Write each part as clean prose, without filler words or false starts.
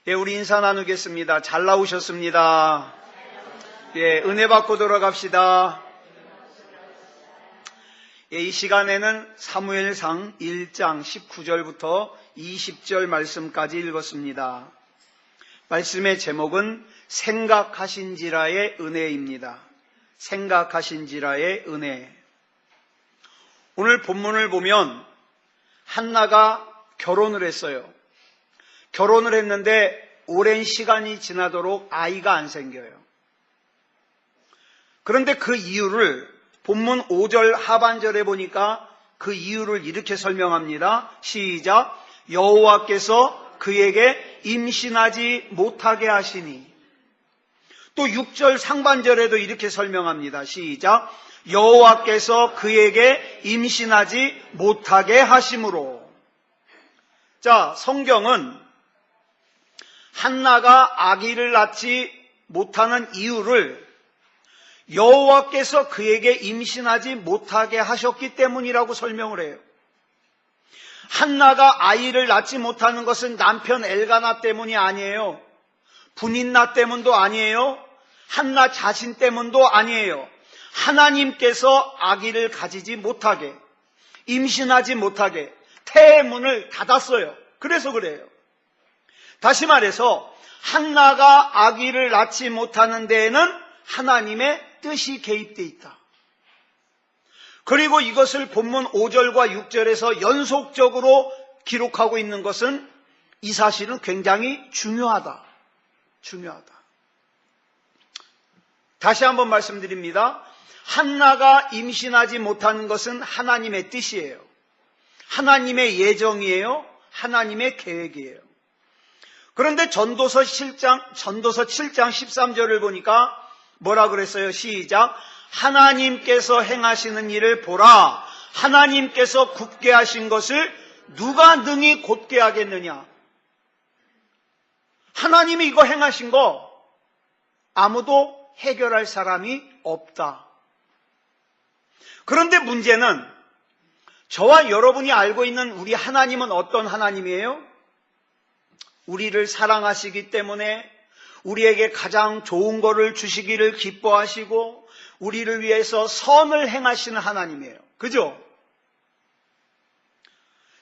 예, 우리 인사 나누겠습니다. 잘 나오셨습니다. 예, 은혜 받고 돌아갑시다. 예, 이 시간에는 사무엘상 1장 19절부터 20절 말씀까지 읽었습니다. 말씀의 제목은 생각하신지라의 은혜입니다. 생각하신지라의 은혜. 오늘 본문을 보면 한나가 결혼을 했어요. 결혼을 했는데 오랜 시간이 지나도록 아이가 안 생겨요. 그런데 그 이유를 본문 5절 하반절에 보니까 그 이유를 이렇게 설명합니다. 시작. 여호와께서 그에게 임신하지 못하게 하시니. 또 6절 상반절에도 이렇게 설명합니다. 시작. 여호와께서 그에게 임신하지 못하게 하심으로. 자, 성경은 한나가 아기를 낳지 못하는 이유를 여호와께서 그에게 임신하지 못하게 하셨기 때문이라고 설명을 해요. 한나가 아이를 낳지 못하는 것은 남편 엘가나 때문이 아니에요. 분인나 때문도 아니에요. 한나 자신 때문도 아니에요. 하나님께서 아기를 가지지 못하게, 임신하지 못하게 태의 문을 닫았어요. 그래서 그래요. 다시 말해서 한나가 아기를 낳지 못하는 데에는 하나님의 뜻이 개입되어 있다. 그리고 이것을 본문 5절과 6절에서 연속적으로 기록하고 있는 것은 이 사실은 굉장히 중요하다. 다시 한번 말씀드립니다. 한나가 임신하지 못하는 것은 하나님의 뜻이에요. 하나님의 예정이에요. 하나님의 계획이에요. 그런데 전도서 7장 13절을 보니까 뭐라 그랬어요? 시작. 하나님께서 행하시는 일을 보라. 하나님께서 굳게 하신 것을 누가 능히 곧게 하겠느냐. 하나님이 이거 행하신 거 아무도 해결할 사람이 없다. 그런데 문제는 저와 여러분이 알고 있는 우리 하나님은 어떤 하나님이에요? 우리를 사랑하시기 때문에 우리에게 가장 좋은 것을 주시기를 기뻐하시고 우리를 위해서 선을 행하시는 하나님이에요. 그죠?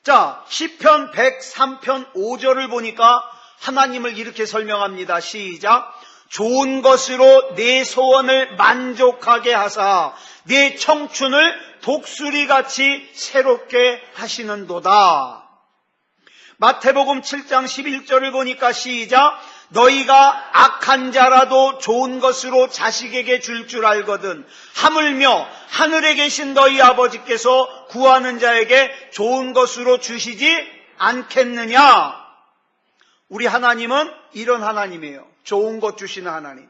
자, 시편 103편 5절을 보니까 하나님을 이렇게 설명합니다. 시작. 좋은 것으로 내 소원을 만족하게 하사 내 청춘을 독수리같이 새롭게 하시는도다. 마태복음 7장 11절을 보니까 시작. 너희가 악한 자라도 좋은 것으로 자식에게 줄 줄 알거든 하물며 하늘에 계신 너희 아버지께서 구하는 자에게 좋은 것으로 주시지 않겠느냐. 우리 하나님은 이런 하나님이에요. 좋은 것 주시는 하나님.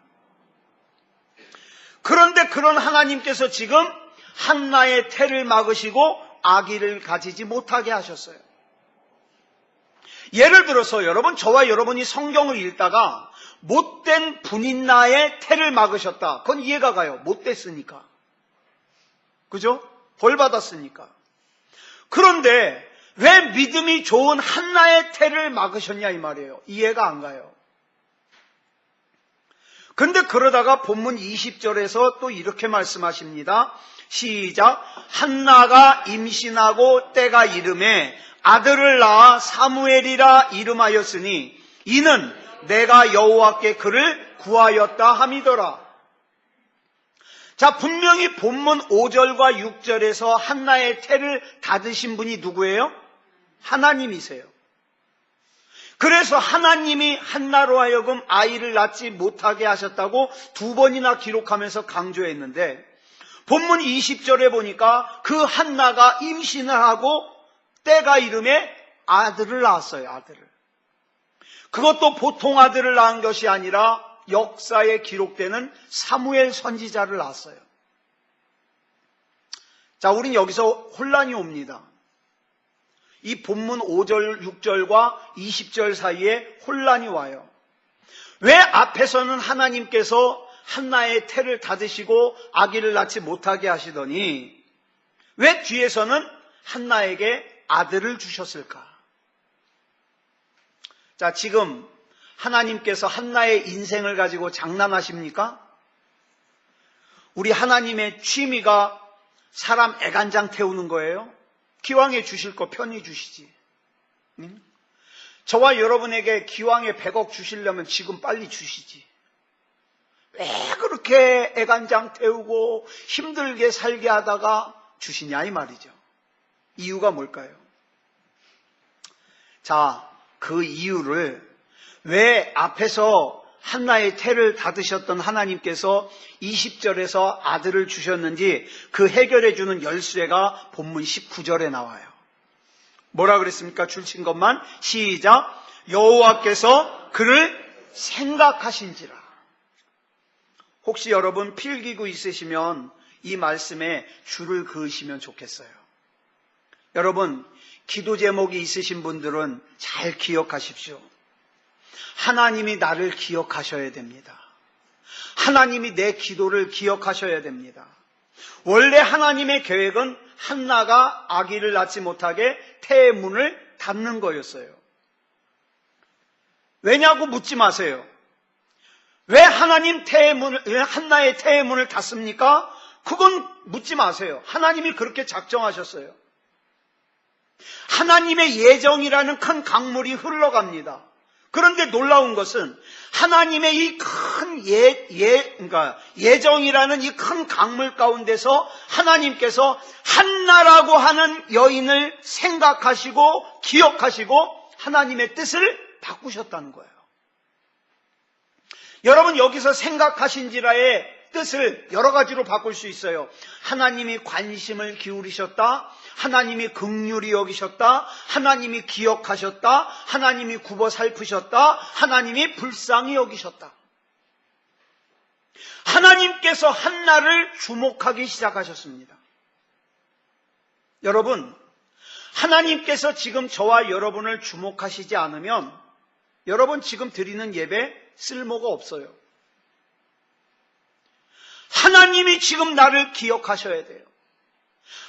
그런데 그런 하나님께서 지금 한나의 태를 막으시고 아기를 가지지 못하게 하셨어요. 예를 들어서 여러분, 저와 여러분이 성경을 읽다가 못된 분인나의 태를 막으셨다. 그건 이해가 가요. 못됐으니까. 그죠? 벌 받았으니까. 그런데 왜 믿음이 좋은 한나의 태를 막으셨냐 이 말이에요. 이해가 안 가요. 근데 그러다가 본문 20절에서 또 이렇게 말씀하십니다. 시작. 한나가 임신하고 때가 이름에 아들을 낳아 사무엘이라 이름하였으니 이는 내가 여호와께 그를 구하였다 함이더라. 자, 분명히 본문 5절과 6절에서 한나의 태를 닫으신 분이 누구예요? 하나님이세요. 그래서 하나님이 한나로 하여금 아이를 낳지 못하게 하셨다고 2번이나 기록하면서 강조했는데 본문 20절에 보니까 그 한나가 임신을 하고 때가 이름에 아들을 낳았어요. 아들을. 그것도 보통 아들을 낳은 것이 아니라 역사에 기록되는 사무엘 선지자를 낳았어요. 자, 우린 여기서 혼란이 옵니다. 이 본문 5절, 6절과 20절 사이에 혼란이 와요. 왜 앞에서는 하나님께서 한나의 태를 닫으시고 아기를 낳지 못하게 하시더니 왜 뒤에서는 한나에게 아들을 주셨을까? 자, 지금 하나님께서 한나의 인생을 가지고 장난하십니까? 우리 하나님의 취미가 사람 애간장 태우는 거예요? 기왕에 주실 거 편히 주시지. 저와 여러분에게 기왕에 100억 주시려면 지금 빨리 주시지. 왜 그렇게 애간장 태우고 힘들게 살게 하다가 주시냐 이 말이죠. 이유가 뭘까요? 자, 그 이유를 왜 앞에서 한나의 태를 닫으셨던 하나님께서 20절에서 아들을 주셨는지 그 해결해 주는 열쇠가 본문 19절에 나와요. 뭐라 그랬습니까? 줄친 것만 시작. 여호와께서 그를 생각하신지라. 혹시 여러분 필기구 있으시면 이 말씀에 줄을 그으시면 좋겠어요. 여러분 기도 제목이 있으신 분들은 잘 기억하십시오. 하나님이 나를 기억하셔야 됩니다. 하나님이 내 기도를 기억하셔야 됩니다. 원래 하나님의 계획은 한나가 아기를 낳지 못하게 태의 문을 닫는 거였어요. 왜냐고 묻지 마세요. 왜 하나님 왜 한나의 태의 문을 닫습니까? 그건 묻지 마세요. 하나님이 그렇게 작정하셨어요. 하나님의 예정이라는 큰 강물이 흘러갑니다. 그런데 놀라운 것은 하나님의 이 큰 예정이라는 이 큰 강물 가운데서 하나님께서 한나라고 하는 여인을 생각하시고 기억하시고 하나님의 뜻을 바꾸셨다는 거예요. 여러분 여기서 생각하신지라의 뜻을 여러 가지로 바꿀 수 있어요. 하나님이 관심을 기울이셨다. 하나님이 긍휼히 여기셨다. 하나님이 기억하셨다. 하나님이 굽어 살피셨다. 하나님이 불쌍히 여기셨다. 하나님께서 한나를 주목하기 시작하셨습니다. 여러분, 하나님께서 지금 저와 여러분을 주목하시지 않으면 여러분 지금 드리는 예배 쓸모가 없어요. 하나님이 지금 나를 기억하셔야 돼요.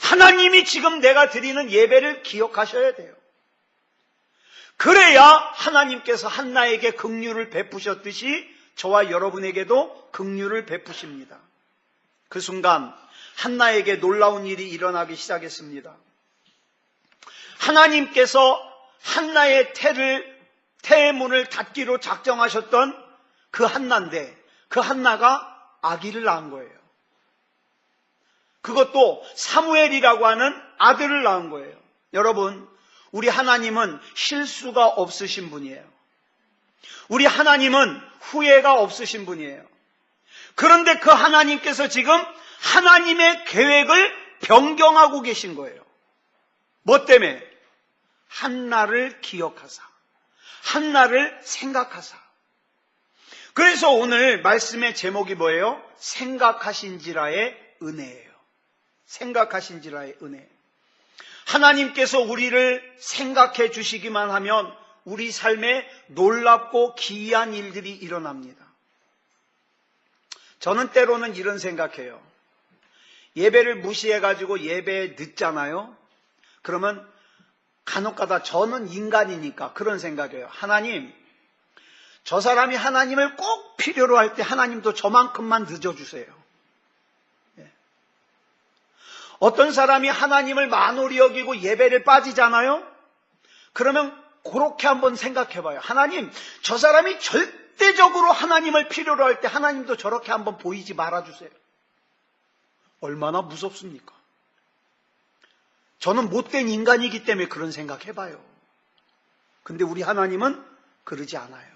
하나님이 지금 내가 드리는 예배를 기억하셔야 돼요. 그래야 하나님께서 한나에게 긍휼을 베푸셨듯이 저와 여러분에게도 긍휼을 베푸십니다. 그 순간 한나에게 놀라운 일이 일어나기 시작했습니다. 하나님께서 한나의 태의 문을 닫기로 작정하셨던 그 한나인데 그 한나가 아기를 낳은 거예요. 그것도 사무엘이라고 하는 아들을 낳은 거예요. 여러분, 우리 하나님은 실수가 없으신 분이에요. 우리 하나님은 후회가 없으신 분이에요. 그런데 그 하나님께서 지금 하나님의 계획을 변경하고 계신 거예요. 뭐 때문에? 한나를 기억하사, 한나를 생각하사. 그래서 오늘 말씀의 제목이 뭐예요? 생각하신지라의 은혜예요. 생각하신지라의 은혜. 하나님께서 우리를 생각해 주시기만 하면 우리 삶에 놀랍고 기이한 일들이 일어납니다. 저는 때로는 이런 생각해요. 예배를 무시해가지고 예배에 늦잖아요. 그러면 간혹가다 저는 인간이니까 그런 생각이에요. 하나님, 저 사람이 하나님을 꼭 필요로 할 때 하나님도 저만큼만 늦어주세요. 어떤 사람이 하나님을 만홀히 여기고 예배를 빠지잖아요. 그러면 그렇게 한번 생각해봐요. 하나님, 저 사람이 절대적으로 하나님을 필요로 할 때 하나님도 저렇게 한번 보이지 말아주세요. 얼마나 무섭습니까? 저는 못된 인간이기 때문에 그런 생각해봐요. 근데 우리 하나님은 그러지 않아요.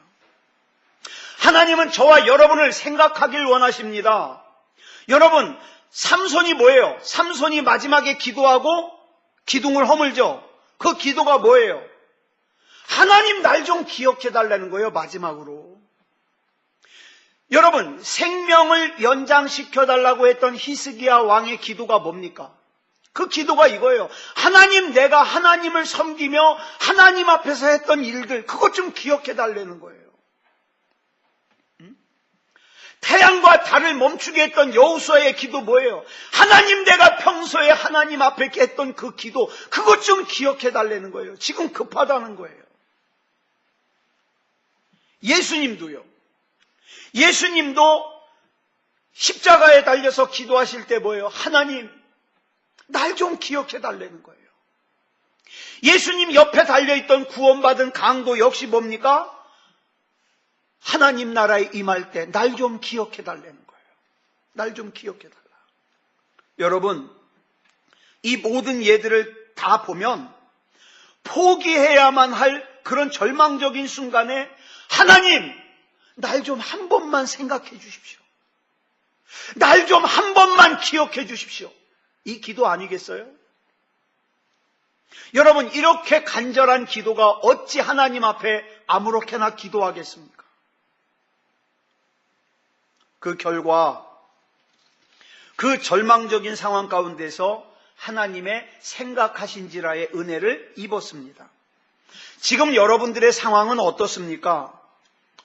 하나님은 저와 여러분을 생각하길 원하십니다. 여러분, 삼손이 뭐예요? 삼손이 마지막에 기도하고 기둥을 허물죠. 그 기도가 뭐예요? 하나님 날 좀 기억해 달라는 거예요. 마지막으로. 여러분, 생명을 연장시켜 달라고 했던 히스기야 왕의 기도가 뭡니까? 그 기도가 이거예요. 하나님, 내가 하나님을 섬기며 하나님 앞에서 했던 일들, 그것 좀 기억해 달라는 거예요. 태양과 달을 멈추게 했던 여호수아의 기도 뭐예요? 하나님, 내가 평소에 하나님 앞에 했던 그 기도, 그것 좀 기억해 달라는 거예요. 지금 급하다는 거예요. 예수님도요. 예수님도 십자가에 달려서 기도하실 때 뭐예요? 하나님, 날 좀 기억해 달라는 거예요. 예수님 옆에 달려있던 구원받은 강도 역시 뭡니까? 하나님 나라에 임할 때 날 좀 기억해 달라는 거예요. 날 좀 기억해 달라. 여러분, 이 모든 예들을 다 보면 포기해야만 할 그런 절망적인 순간에 하나님, 날 좀 한 번만 생각해 주십시오. 날 좀 한 번만 기억해 주십시오. 이 기도 아니겠어요? 여러분, 이렇게 간절한 기도가 어찌 하나님 앞에 아무렇게나 기도하겠습니까? 그 결과, 그 절망적인 상황 가운데서 하나님의 생각하신지라의 은혜를 입었습니다. 지금 여러분들의 상황은 어떻습니까?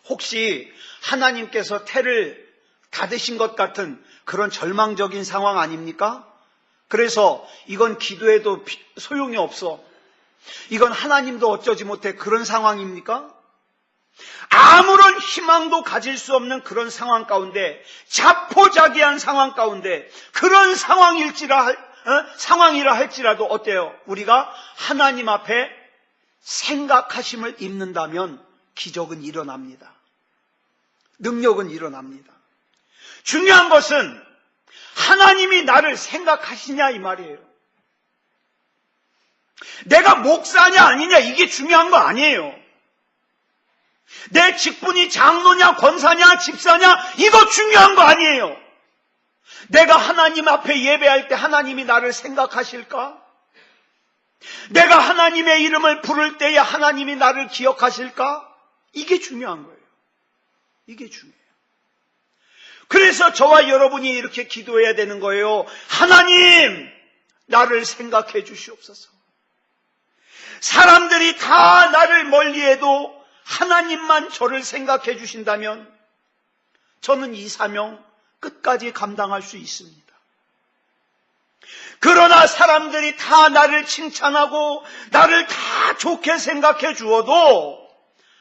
혹시 하나님께서 태를 닫으신 것 같은 그런 절망적인 상황 아닙니까? 그래서 이건 기도해도 소용이 없어. 이건 하나님도 어쩌지 못해 그런 상황입니까? 아무런 희망도 가질 수 없는 그런 상황 가운데, 자포자기한 상황 가운데, 그런 상황이라 할지라도 어때요? 우리가 하나님 앞에 생각하심을 입는다면 기적은 일어납니다. 능력은 일어납니다. 중요한 것은 하나님이 나를 생각하시냐 이 말이에요. 내가 목사냐 아니냐 이게 중요한 거 아니에요. 내 직분이 장로냐 권사냐 집사냐 이거 중요한 거 아니에요. 내가 하나님 앞에 예배할 때 하나님이 나를 생각하실까? 내가 하나님의 이름을 부를 때에 하나님이 나를 기억하실까? 이게 중요한 거예요. 이게 중요해요. 그래서 저와 여러분이 이렇게 기도해야 되는 거예요. 하나님, 나를 생각해 주시옵소서. 사람들이 다 나를 멀리해도 하나님만 저를 생각해 주신다면 저는 이 사명 끝까지 감당할 수 있습니다. 그러나 사람들이 다 나를 칭찬하고 나를 다 좋게 생각해 주어도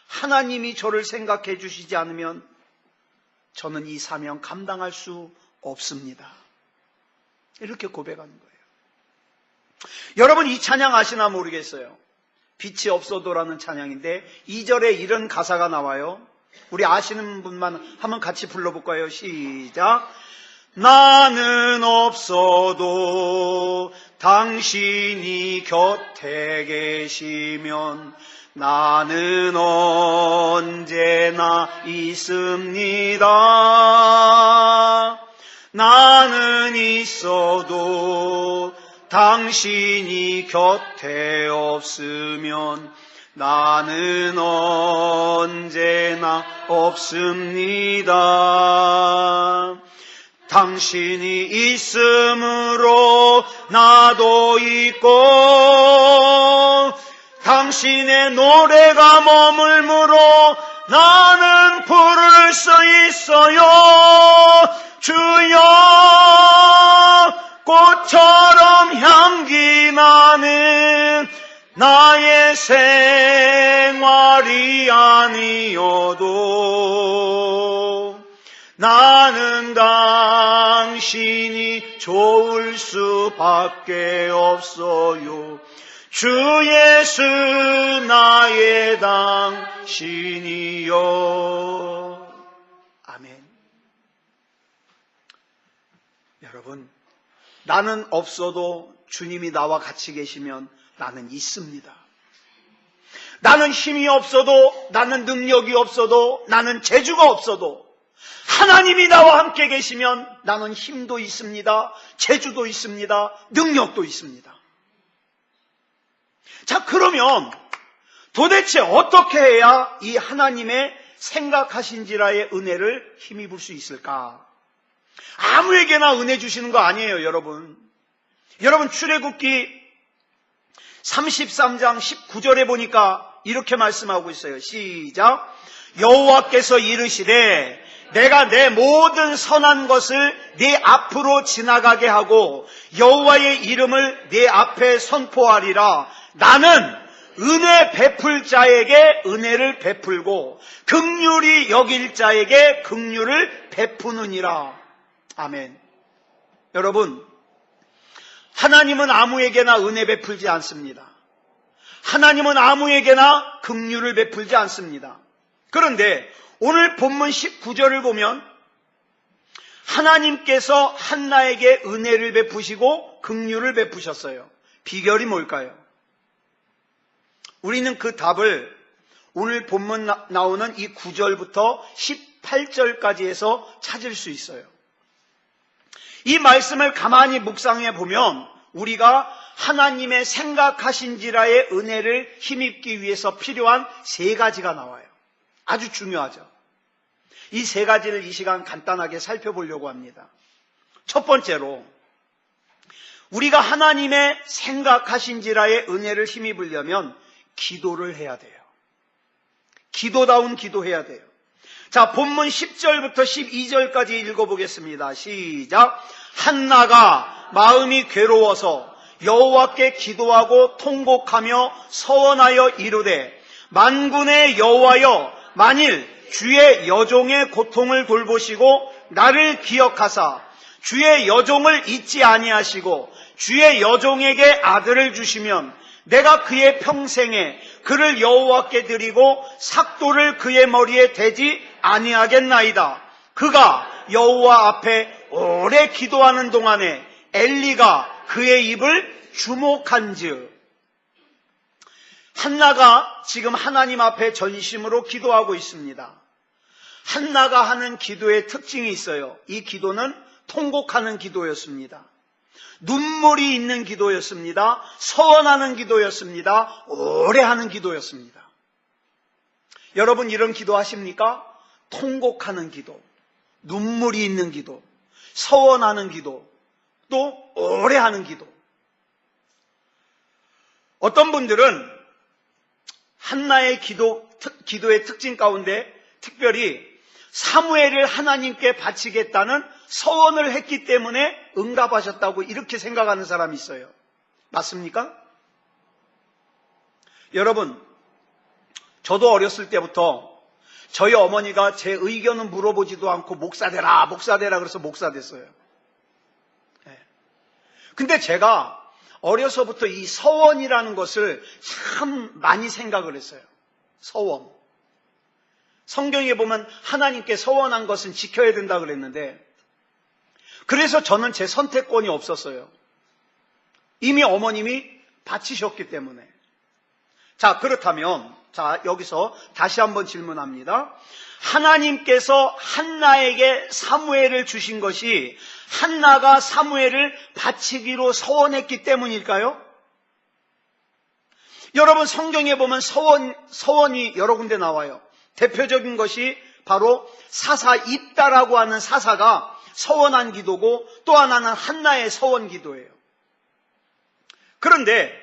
하나님이 저를 생각해 주시지 않으면 저는 이 사명 감당할 수 없습니다. 이렇게 고백하는 거예요. 여러분, 이 찬양 아시나 모르겠어요. 빛이 없어도라는 찬양인데 2절에 이런 가사가 나와요. 우리 아시는 분만 한번 같이 불러볼까요? 시작. 나는 없어도 당신이 곁에 계시면 나는 언제나 있습니다. 나는 있어도 당신이 곁에 없으면 나는 언제나 없습니다. 당신이 있으므로 나도 있고 당신의 노래가 머물므로 나는 부를 수 있어요. 주여, 꽃처럼 향기 나는 나의 생활이 아니어도 나는 당신이 좋을 수밖에 없어요. 주 예수 나의 당신이요. 아멘. 여러분, 나는 없어도 주님이 나와 같이 계시면 나는 있습니다. 나는 힘이 없어도, 나는 능력이 없어도, 나는 재주가 없어도 하나님이 나와 함께 계시면 나는 힘도 있습니다. 재주도 있습니다. 능력도 있습니다. 자, 그러면 도대체 어떻게 해야 이 하나님의 생각하신지라의 은혜를 힘입을 수 있을까? 아무에게나 은혜 주시는 거 아니에요, 여러분. 여러분, 출애굽기 33장 19절에 보니까 이렇게 말씀하고 있어요. 시작. 여호와께서 이르시되 내가 내 모든 선한 것을 네 앞으로 지나가게 하고 여호와의 이름을 네 앞에 선포하리라. 나는 은혜 베풀 자에게 은혜를 베풀고 긍휼히 여길 자에게 긍휼을 베푸느니라. 아멘. 여러분, 하나님은 아무에게나 은혜 베풀지 않습니다. 하나님은 아무에게나 긍휼을 베풀지 않습니다. 그런데 오늘 본문 19절을 보면 하나님께서 한나에게 은혜를 베푸시고 긍휼을 베푸셨어요. 비결이 뭘까요? 우리는 그 답을 오늘 본문 나오는 이 9절부터 18절까지 해서 찾을 수 있어요. 이 말씀을 가만히 묵상해 보면 우리가 하나님의 생각하신지라의 은혜를 힘입기 위해서 필요한 세 가지가 나와요. 아주 중요하죠. 이 세 가지를 이 시간 간단하게 살펴보려고 합니다. 첫 번째로, 우리가 하나님의 생각하신지라의 은혜를 힘입으려면 기도를 해야 돼요. 기도다운 기도해야 돼요. 자, 본문 10절부터 12절까지 읽어보겠습니다. 시작. 한나가 마음이 괴로워서 여호와께 기도하고 통곡하며 서원하여 이르되, 만군의 여호와여, 만일 주의 여종의 고통을 돌보시고 나를 기억하사 주의 여종을 잊지 아니하시고 주의 여종에게 아들을 주시면 내가 그의 평생에 그를 여호와께 드리고 삭도를 그의 머리에 대지 아니하겠나이다. 그가 여호와 앞에 오래 기도하는 동안에 엘리가 그의 입을 주목한즉. 한나가 지금 하나님 앞에 전심으로 기도하고 있습니다. 한나가 하는 기도의 특징이 있어요. 이 기도는 통곡하는 기도였습니다. 눈물이 있는 기도였습니다. 서원하는 기도였습니다. 오래 하는 기도였습니다. 여러분, 이런 기도 하십니까? 통곡하는 기도, 눈물이 있는 기도, 서원하는 기도, 또 오래 하는 기도. 어떤 분들은 한나의 기도의 특징 가운데 특별히 사무엘을 하나님께 바치겠다는 서원을 했기 때문에 응답하셨다고 이렇게 생각하는 사람이 있어요. 맞습니까? 여러분, 저도 어렸을 때부터 저희 어머니가 제 의견은 물어보지도 않고 목사 되라 그래서 목사 됐어요. 근데 제가 어려서부터 이 서원이라는 것을 참 많이 생각을 했어요. 서원. 성경에 보면 하나님께 서원한 것은 지켜야 된다 그랬는데, 그래서 저는 제 선택권이 없었어요. 이미 어머님이 바치셨기 때문에. 자, 그렇다면 여기서 다시 한번 질문합니다. 하나님께서 한나에게 사무엘을 주신 것이 한나가 사무엘을 바치기로 서원했기 때문일까요? 여러분, 성경에 보면 서원이 여러 군데 나와요. 대표적인 것이 바로 사사 입다라고 하는 사사가 서원한 기도고, 또 하나는 한나의 서원 기도예요. 그런데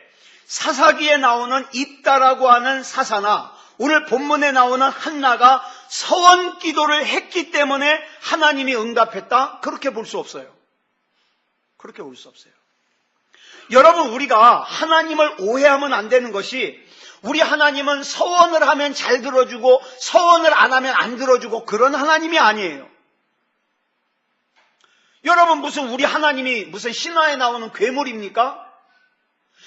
사사기에 나오는 입다라고 하는 사사나 오늘 본문에 나오는 한나가 서원 기도를 했기 때문에 하나님이 응답했다? 그렇게 볼 수 없어요. 그렇게 볼 수 없어요. 여러분, 우리가 하나님을 오해하면 안 되는 것이, 우리 하나님은 서원을 하면 잘 들어주고 서원을 안 하면 안 들어주고 그런 하나님이 아니에요. 여러분, 우리 하나님이 무슨 신화에 나오는 괴물입니까?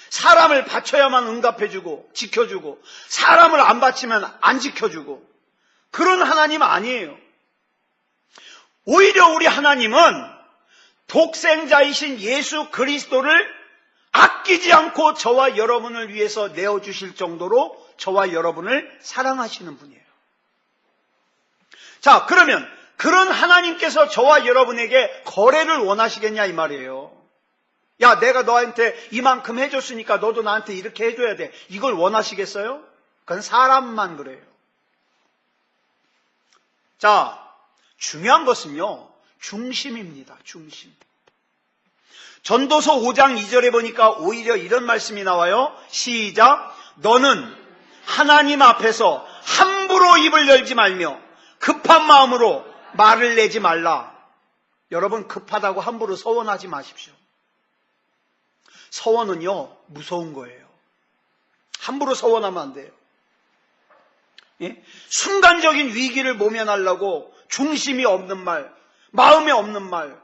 사람을 바쳐야만 응답해주고 지켜주고, 사람을 안 바치면 안 지켜주고, 그런 하나님 아니에요. 오히려 우리 하나님은 독생자이신 예수 그리스도를 아끼지 않고 저와 여러분을 위해서 내어주실 정도로 저와 여러분을 사랑하시는 분이에요. 자, 그러면 그런 하나님께서 저와 여러분에게 거래를 원하시겠냐 이 말이에요. 야, 내가 너한테 이만큼 해줬으니까 너도 나한테 이렇게 해줘야 돼. 이걸 원하시겠어요? 그건 사람만 그래요. 자, 중요한 것은요, 중심입니다. 중심. 전도서 5장 2절에 보니까 오히려 이런 말씀이 나와요. 시작. 너는 하나님 앞에서 함부로 입을 열지 말며 급한 마음으로 말을 내지 말라. 여러분, 급하다고 함부로 서원하지 마십시오. 서원은요, 무서운 거예요. 함부로 서원하면 안 돼요. 예? 순간적인 위기를 모면하려고 중심이 없는 말, 마음에 없는 말,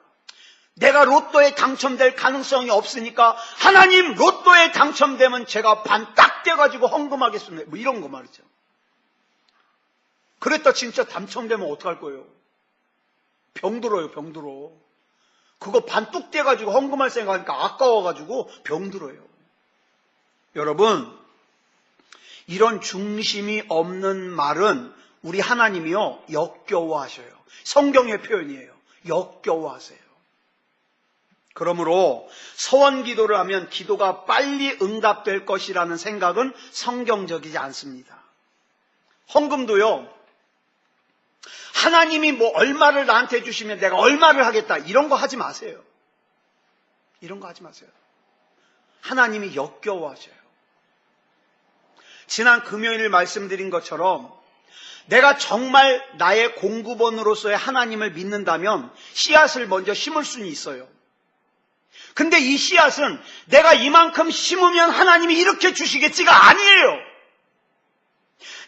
내가 로또에 당첨될 가능성이 없으니까 하나님 로또에 당첨되면 제가 반 딱 떼가지고 헌금하겠습니다. 뭐 이런 거 말이죠. 그랬다 진짜 당첨되면 어떡할 거예요? 병들어요, 병들어. 그거 반 뚝 떼가지고 헌금할 생각하니까 아까워가지고 병들어요. 여러분, 이런 중심이 없는 말은 우리 하나님이요 역겨워하셔요. 성경의 표현이에요. 역겨워하세요. 그러므로 서원 기도를 하면 기도가 빨리 응답될 것이라는 생각은 성경적이지 않습니다. 헌금도요, 하나님이 뭐 얼마를 나한테 주시면 내가 얼마를 하겠다 이런 거 하지 마세요. 이런 거 하지 마세요. 하나님이 역겨워하셔요. 지난 금요일 말씀드린 것처럼 내가 정말 나의 공급원으로서의 하나님을 믿는다면 씨앗을 먼저 심을 수는 있어요. 근데 이 씨앗은 내가 이만큼 심으면 하나님이 이렇게 주시겠지가 아니에요.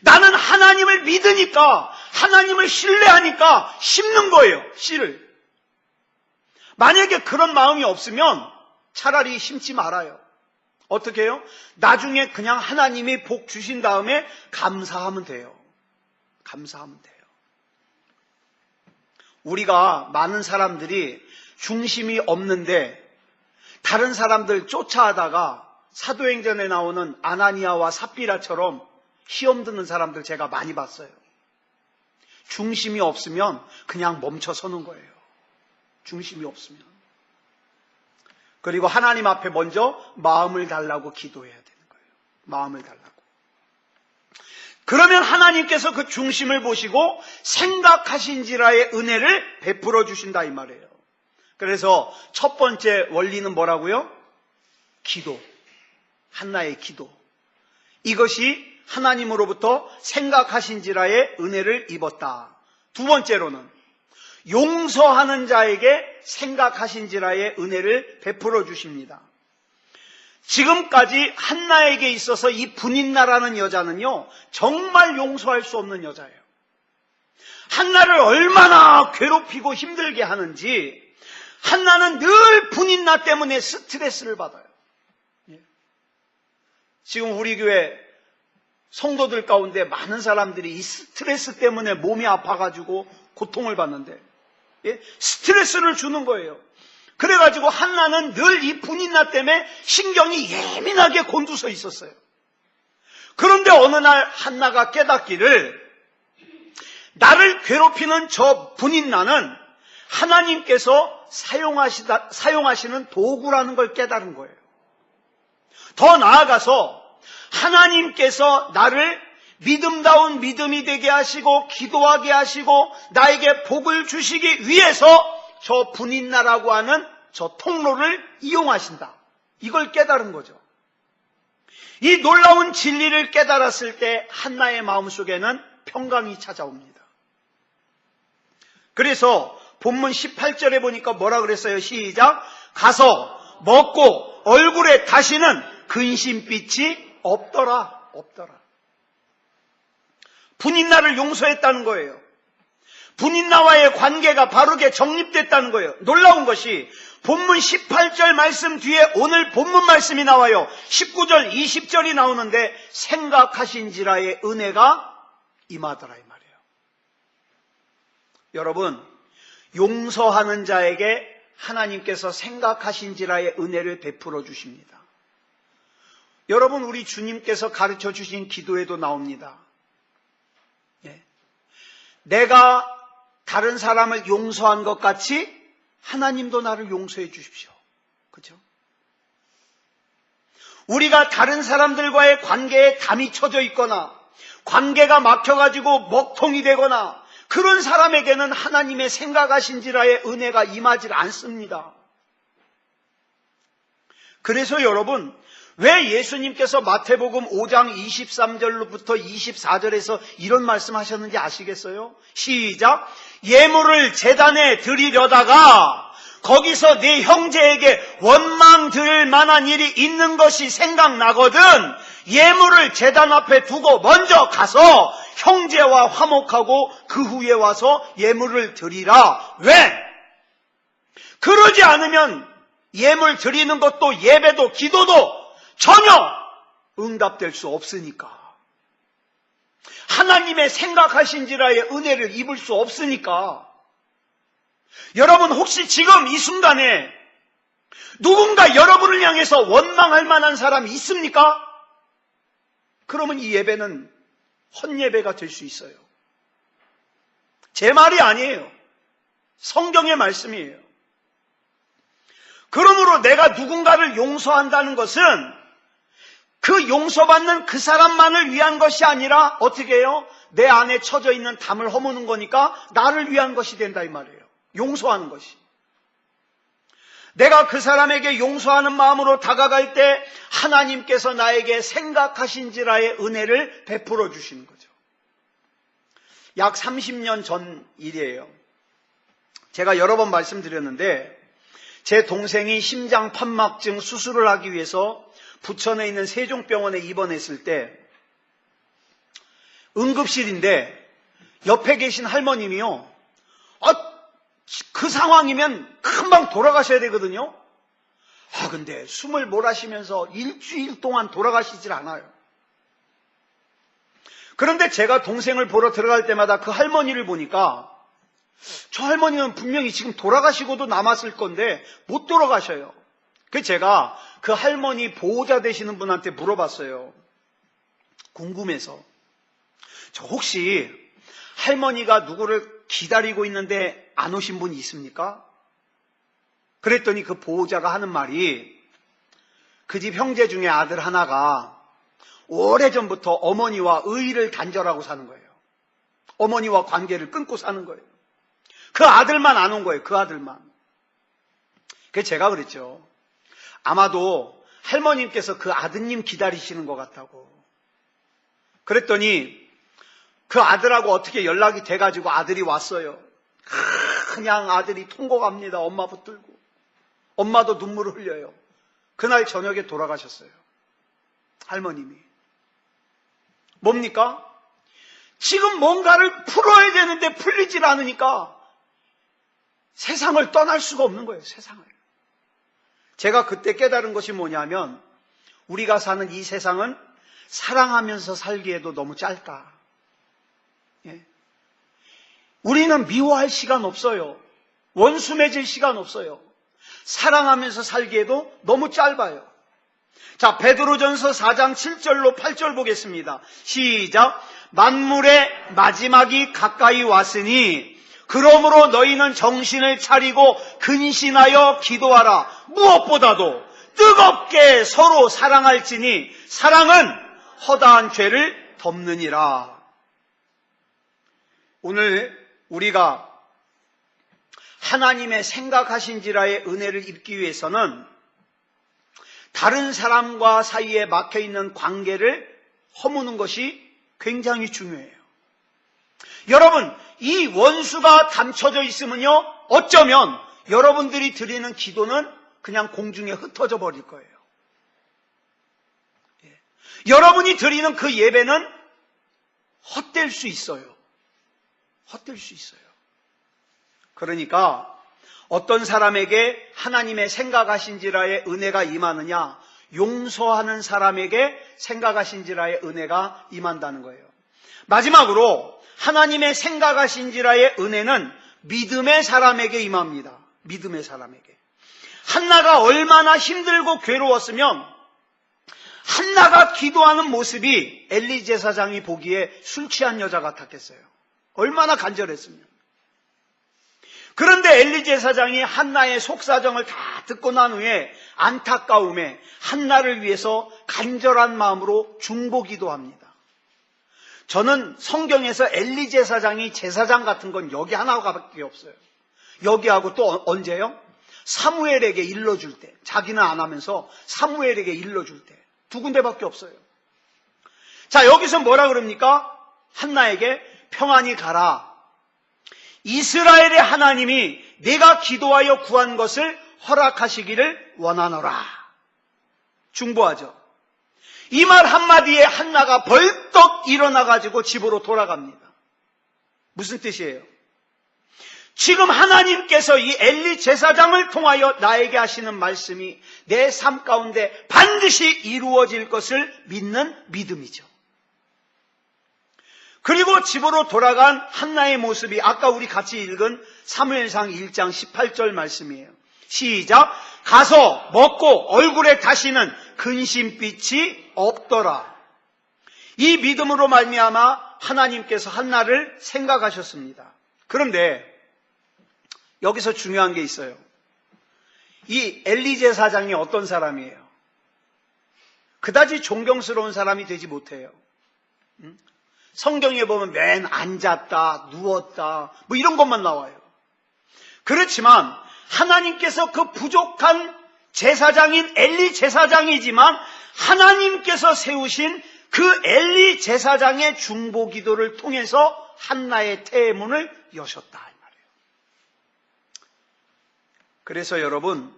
나는 하나님을 믿으니까, 하나님을 신뢰하니까 심는 거예요, 씨를. 만약에 그런 마음이 없으면 차라리 심지 말아요. 어떻게 해요? 나중에 그냥 하나님이 복 주신 다음에 감사하면 돼요. 감사하면 돼요. 우리가 많은 사람들이 중심이 없는데 다른 사람들 쫓아하다가 사도행전에 나오는 아나니아와 삽비라처럼 시험 드는 사람들 제가 많이 봤어요. 중심이 없으면 그냥 멈춰 서는 거예요. 중심이 없으면. 그리고 하나님 앞에 먼저 마음을 달라고 기도해야 되는 거예요. 마음을 달라고. 그러면 하나님께서 그 중심을 보시고 생각하신지라의 은혜를 베풀어 주신다 이 말이에요. 그래서 첫 번째 원리는 뭐라고요? 기도. 한나의 기도. 이것이 하나님으로부터 생각하신지라의 은혜를 입었다. 두 번째로는 용서하는 자에게 생각하신지라의 은혜를 베풀어 주십니다. 지금까지 한나에게 있어서 이 분인나라는 여자는요, 정말 용서할 수 없는 여자예요. 한나를 얼마나 괴롭히고 힘들게 하는지 한나는 늘 분인나 때문에 스트레스를 받아요. 지금 우리 교회 성도들 가운데 많은 사람들이 이 스트레스 때문에 몸이 아파가지고 고통을 받는데 스트레스를 주는 거예요. 그래가지고 한나는 늘 이 분인나 때문에 신경이 예민하게 곤두서 있었어요. 그런데 어느 날 한나가 깨닫기를 나를 괴롭히는 저 분인나는 하나님께서 사용하시는 도구라는 걸 깨달은 거예요. 더 나아가서 하나님께서 나를 믿음다운 믿음이 되게 하시고 기도하게 하시고 나에게 복을 주시기 위해서 저 분인나라고 하는 저 통로를 이용하신다. 이걸 깨달은 거죠. 이 놀라운 진리를 깨달았을 때 한나의 마음속에는 평강이 찾아옵니다. 그래서 본문 18절에 보니까 뭐라 그랬어요? 시작. 가서 먹고 얼굴에 다시는 근심빛이 없더라. 없더라. 분인나를 용서했다는 거예요. 분인나와의 관계가 바르게 정립됐다는 거예요. 놀라운 것이 본문 18절 말씀 뒤에 오늘 본문 말씀이 나와요. 19절, 20절이 나오는데 생각하신지라의 은혜가 임하더라 이 말이에요. 여러분, 용서하는 자에게 하나님께서 생각하신지라의 은혜를 베풀어 주십니다. 여러분, 우리 주님께서 가르쳐 주신 기도에도 나옵니다. 내가 다른 사람을 용서한 것 같이 하나님도 나를 용서해 주십시오. 그렇죠? 우리가 다른 사람들과의 관계에 담이 쳐져 있거나 관계가 막혀가지고 먹통이 되거나 그런 사람에게는 하나님의 생각하신지라의 은혜가 임하지 않습니다. 그래서 여러분, 왜 예수님께서 마태복음 5장 23절로부터 24절에서 이런 말씀하셨는지 아시겠어요? 시작. 예물을 제단에 드리려다가 거기서 네 형제에게 원망 들 만한 일이 있는 것이 생각나거든 예물을 제단 앞에 두고 먼저 가서 형제와 화목하고 그 후에 와서 예물을 드리라. 왜? 그러지 않으면 예물 드리는 것도 예배도 기도도 전혀 응답될 수 없으니까. 하나님의 생각하신지라의 은혜를 입을 수 없으니까. 여러분 혹시 지금 이 순간에 누군가 여러분을 향해서 원망할 만한 사람이 있습니까? 그러면 이 예배는 헛예배가 될 수 있어요. 제 말이 아니에요. 성경의 말씀이에요. 그러므로 내가 누군가를 용서한다는 것은 그 용서받는 그 사람만을 위한 것이 아니라 어떻게 해요? 내 안에 처져 있는 담을 허무는 거니까 나를 위한 것이 된다 이 말이에요. 용서하는 것이. 내가 그 사람에게 용서하는 마음으로 다가갈 때 하나님께서 나에게 생각하신지라의 은혜를 베풀어 주시는 거죠. 약 30년 전 일이에요. 제가 여러 번 말씀드렸는데 제 동생이 심장 판막증 수술을 하기 위해서 부천에 있는 세종병원에 입원했을 때 응급실인데 옆에 계신 할머님이요. 그 상황이면 금방 돌아가셔야 되거든요. 근데 숨을 몰아쉬면서 일주일 동안 돌아가시질 않아요. 그런데 제가 동생을 보러 들어갈 때마다 그 할머니를 보니까 저 할머니는 분명히 지금 돌아가시고도 남았을 건데 못 돌아가셔요. 그래서 제가 그 할머니 보호자 되시는 분한테 물어봤어요. 궁금해서. 저 혹시 할머니가 누구를 기다리고 있는데 안 오신 분이 있습니까? 그랬더니 그 보호자가 하는 말이 그 집 형제 중에 아들 하나가 오래전부터 어머니와 의의를 단절하고 사는 거예요. 어머니와 관계를 끊고 사는 거예요. 그 아들만 안 온 거예요. 그 아들만. 그래서 제가 그랬죠. 아마도 할머님께서 그 아드님 기다리시는 것 같다고. 그랬더니 그 아들하고 어떻게 연락이 돼가지고 아들이 왔어요. 그냥 아들이 통곡합니다. 엄마 붙들고. 엄마도 눈물을 흘려요. 그날 저녁에 돌아가셨어요. 할머님이. 뭡니까? 지금 뭔가를 풀어야 되는데 풀리질 않으니까 세상을 떠날 수가 없는 거예요. 세상을. 제가 그때 깨달은 것이 뭐냐면 우리가 사는 이 세상은 사랑하면서 살기에도 너무 짧다. 예. 우리는 미워할 시간 없어요. 원수 맺을 시간 없어요. 사랑하면서 살기에도 너무 짧아요. 자, 베드로전서 4장 7절로 8절 보겠습니다. 시작. 만물의 마지막이 가까이 왔으니 그러므로 너희는 정신을 차리고 근신하여 기도하라. 무엇보다도 뜨겁게 서로 사랑할지니 사랑은 허다한 죄를 덮느니라. 오늘 우리가 하나님의 생각하신지라의 은혜를 입기 위해서는 다른 사람과 사이에 막혀있는 관계를 허무는 것이 굉장히 중요해요. 여러분, 이 원수가 감춰져 있으면요, 어쩌면 여러분들이 드리는 기도는 그냥 공중에 흩어져 버릴 거예요. 여러분이 드리는 그 예배는 헛될 수 있어요. 헛될 수 있어요. 그러니까 어떤 사람에게 하나님의 생각하신지라의 은혜가 임하느냐, 용서하는 사람에게 생각하신지라의 은혜가 임한다는 거예요. 마지막으로 하나님의 생각하신지라의 은혜는 믿음의 사람에게 임합니다. 믿음의 사람에게. 한나가 얼마나 힘들고 괴로웠으면 한나가 기도하는 모습이 엘리 제사장이 보기에 술 취한 여자 같았겠어요. 얼마나 간절했으면. 그런데 엘리 제사장이 한나의 속사정을 다 듣고 난 후에 안타까움에 한나를 위해서 간절한 마음으로 중보기도합니다. 저는 성경에서 엘리 제사장이 제사장 같은 건 여기 하나밖에 없어요. 여기하고 또 언제요? 사무엘에게 일러줄 때. 자기는 안 하면서 사무엘에게 일러줄 때. 두 군데밖에 없어요. 자, 여기서 뭐라 그럽니까? 한나에게 평안히 가라. 이스라엘의 하나님이 내가 기도하여 구한 것을 허락하시기를 원하노라. 중보하죠. 이 말 한마디에 한나가 벌떡 일어나가지고 집으로 돌아갑니다. 무슨 뜻이에요? 지금 하나님께서 이 엘리 제사장을 통하여 나에게 하시는 말씀이 내 삶 가운데 반드시 이루어질 것을 믿는 믿음이죠. 그리고 집으로 돌아간 한나의 모습이 아까 우리 같이 읽은 사무엘상 1장 18절 말씀이에요. 시작. 가서 먹고 얼굴에 다시는 근심빛이 없더라. 이 믿음으로 말미암아 하나님께서 한나를 생각하셨습니다. 그런데 여기서 중요한 게 있어요. 이 엘리 제사장이 어떤 사람이에요? 그다지 존경스러운 사람이 되지 못해요. 성경에 보면 맨 앉았다, 누웠다, 뭐 이런 것만 나와요. 그렇지만 하나님께서 그 부족한 제사장인 엘리 제사장이지만 하나님께서 세우신 그 엘리 제사장의 중보 기도를 통해서 한나의 태의 문을 여셨다 이 말이에요. 그래서 여러분,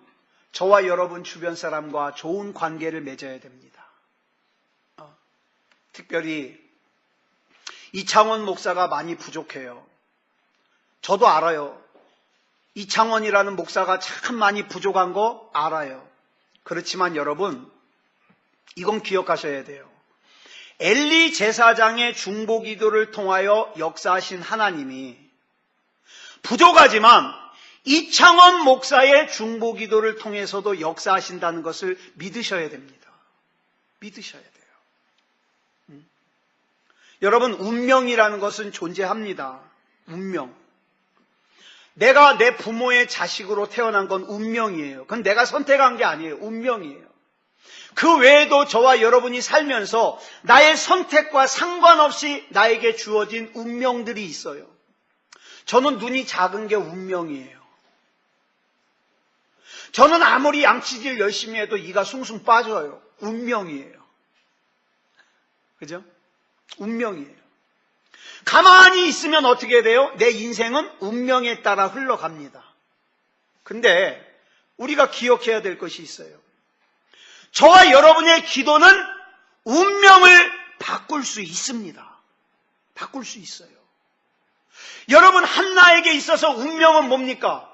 저와 여러분 주변 사람과 좋은 관계를 맺어야 됩니다. 특별히 이창원 목사가 많이 부족해요. 저도 알아요. 이창원이라는 목사가 참 많이 부족한 거 알아요. 그렇지만 여러분, 이건 기억하셔야 돼요. 엘리 제사장의 중보 기도를 통하여 역사하신 하나님이 부족하지만 이창원 목사의 중보 기도를 통해서도 역사하신다는 것을 믿으셔야 됩니다. 믿으셔야 돼요. 여러분, 운명이라는 것은 존재합니다. 운명. 내가 내 부모의 자식으로 태어난 건 운명이에요. 그건 내가 선택한 게 아니에요. 운명이에요. 그 외에도 저와 여러분이 살면서 나의 선택과 상관없이 나에게 주어진 운명들이 있어요. 저는 눈이 작은 게 운명이에요. 저는 아무리 양치질 열심히 해도 이가 숭숭 빠져요. 운명이에요. 그죠? 운명이에요. 가만히 있으면 어떻게 돼요? 내 인생은 운명에 따라 흘러갑니다. 근데 우리가 기억해야 될 것이 있어요. 저와 여러분의 기도는 운명을 바꿀 수 있습니다. 바꿀 수 있어요. 여러분, 한나에게 있어서 운명은 뭡니까?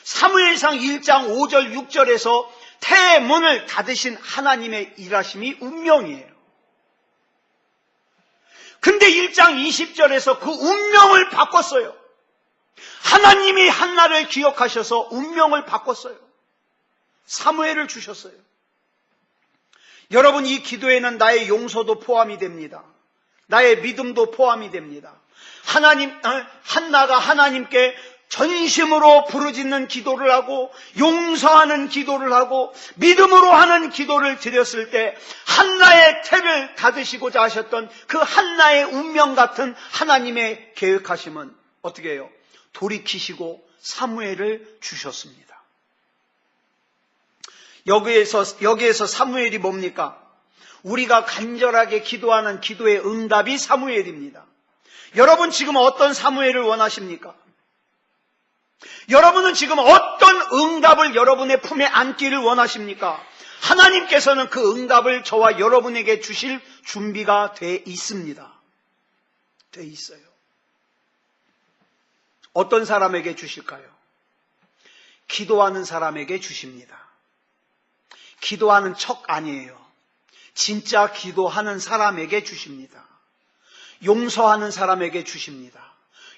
사무엘상 1장 5절 6절에서 태의 문을 닫으신 하나님의 일하심이 운명이에요. 근데 1장 20절에서 그 운명을 바꿨어요. 하나님이 한나를 기억하셔서 운명을 바꿨어요. 사무엘을 주셨어요. 여러분, 이 기도에는 나의 용서도 포함이 됩니다. 나의 믿음도 포함이 됩니다. 한나가 하나님께 전심으로 부르짖는 기도를 하고 용서하는 기도를 하고 믿음으로 하는 기도를 드렸을 때 한나의 태를 닫으시고자 하셨던 그 한나의 운명 같은 하나님의 계획하심은 어떻게 해요? 돌이키시고 사무엘을 주셨습니다. 여기에서 사무엘이 뭡니까? 우리가 간절하게 기도하는 기도의 응답이 사무엘입니다. 여러분, 지금 어떤 사무엘을 원하십니까? 여러분은 지금 어떤 응답을 여러분의 품에 안기를 원하십니까? 하나님께서는 그 응답을 저와 여러분에게 주실 준비가 돼 있습니다. 돼 있어요. 어떤 사람에게 주실까요? 기도하는 사람에게 주십니다. 기도하는 척 아니에요. 진짜 기도하는 사람에게 주십니다. 용서하는 사람에게 주십니다.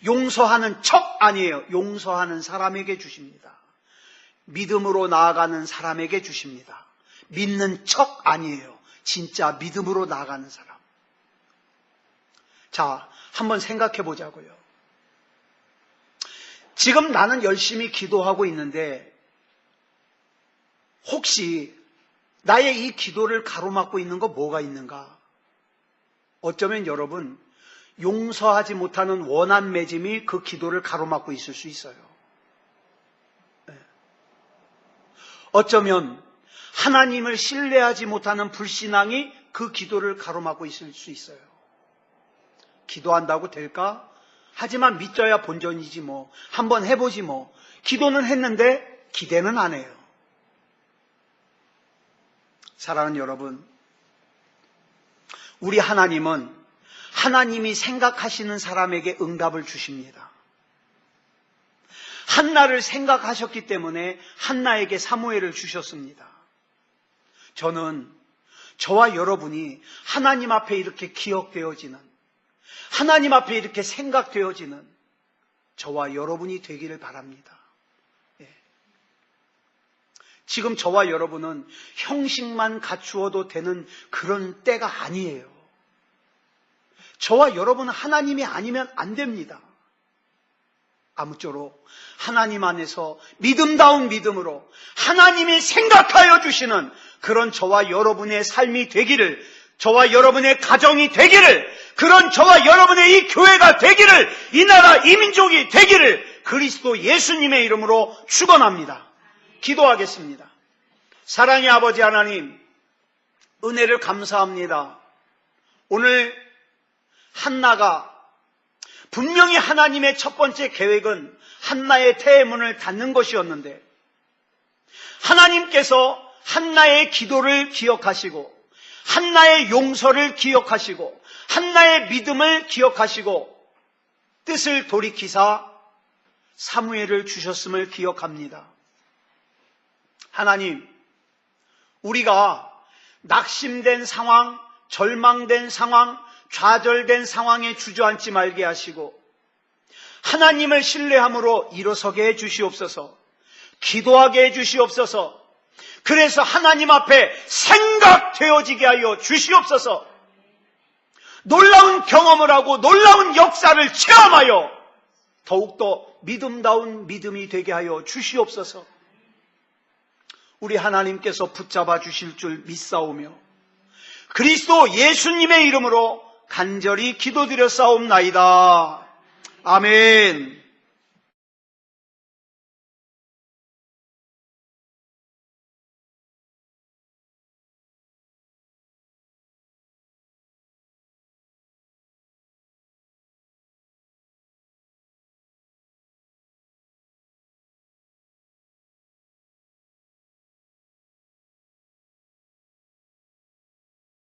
용서하는 척 아니에요. 용서하는 사람에게 주십니다. 믿음으로 나아가는 사람에게 주십니다. 믿는 척 아니에요. 진짜 믿음으로 나아가는 사람. 자, 한번 생각해 보자고요. 지금 나는 열심히 기도하고 있는데 혹시 나의 이 기도를 가로막고 있는 거 뭐가 있는가? 어쩌면 여러분, 용서하지 못하는 원한 맺음이 그 기도를 가로막고 있을 수 있어요. 어쩌면 하나님을 신뢰하지 못하는 불신앙이 그 기도를 가로막고 있을 수 있어요. 기도한다고 될까? 하지만 믿져야 본전이지 뭐. 한번 해보지 뭐. 기도는 했는데 기대는 안 해요. 사랑하는 여러분, 우리 하나님은 하나님이 생각하시는 사람에게 응답을 주십니다. 한나를 생각하셨기 때문에 한나에게 사무엘을 주셨습니다. 저는 저와 여러분이 하나님 앞에 이렇게 기억되어지는, 하나님 앞에 이렇게 생각되어지는 저와 여러분이 되기를 바랍니다. 지금 저와 여러분은 형식만 갖추어도 되는 그런 때가 아니에요. 저와 여러분은 하나님이 아니면 안 됩니다. 아무쪼록 하나님 안에서 믿음다운 믿음으로 하나님이 생각하여 주시는 그런 저와 여러분의 삶이 되기를, 저와 여러분의 가정이 되기를, 그런 저와 여러분의 이 교회가 되기를, 이 나라 이 민족이 되기를 그리스도 예수님의 이름으로 축원합니다. 기도하겠습니다. 사랑의 아버지 하나님, 은혜를 감사합니다. 오늘 한나가 분명히 하나님의 첫 번째 계획은 한나의 태의 문을 닫는 것이었는데, 하나님께서 한나의 기도를 기억하시고 한나의 용서를 기억하시고 한나의 믿음을 기억하시고 뜻을 돌이키사 사무엘을 주셨음을 기억합니다. 하나님, 우리가 낙심된 상황, 절망된 상황, 좌절된 상황에 주저앉지 말게 하시고 하나님을 신뢰함으로 일어서게 해 주시옵소서. 기도하게 해 주시옵소서. 그래서 하나님 앞에 생각되어지게 하여 주시옵소서. 놀라운 경험을 하고 놀라운 역사를 체험하여 더욱더 믿음다운 믿음이 되게 하여 주시옵소서. 우리 하나님께서 붙잡아 주실 줄 믿사오며 그리스도 예수님의 이름으로 간절히 기도드렸사옵나이다. 아멘.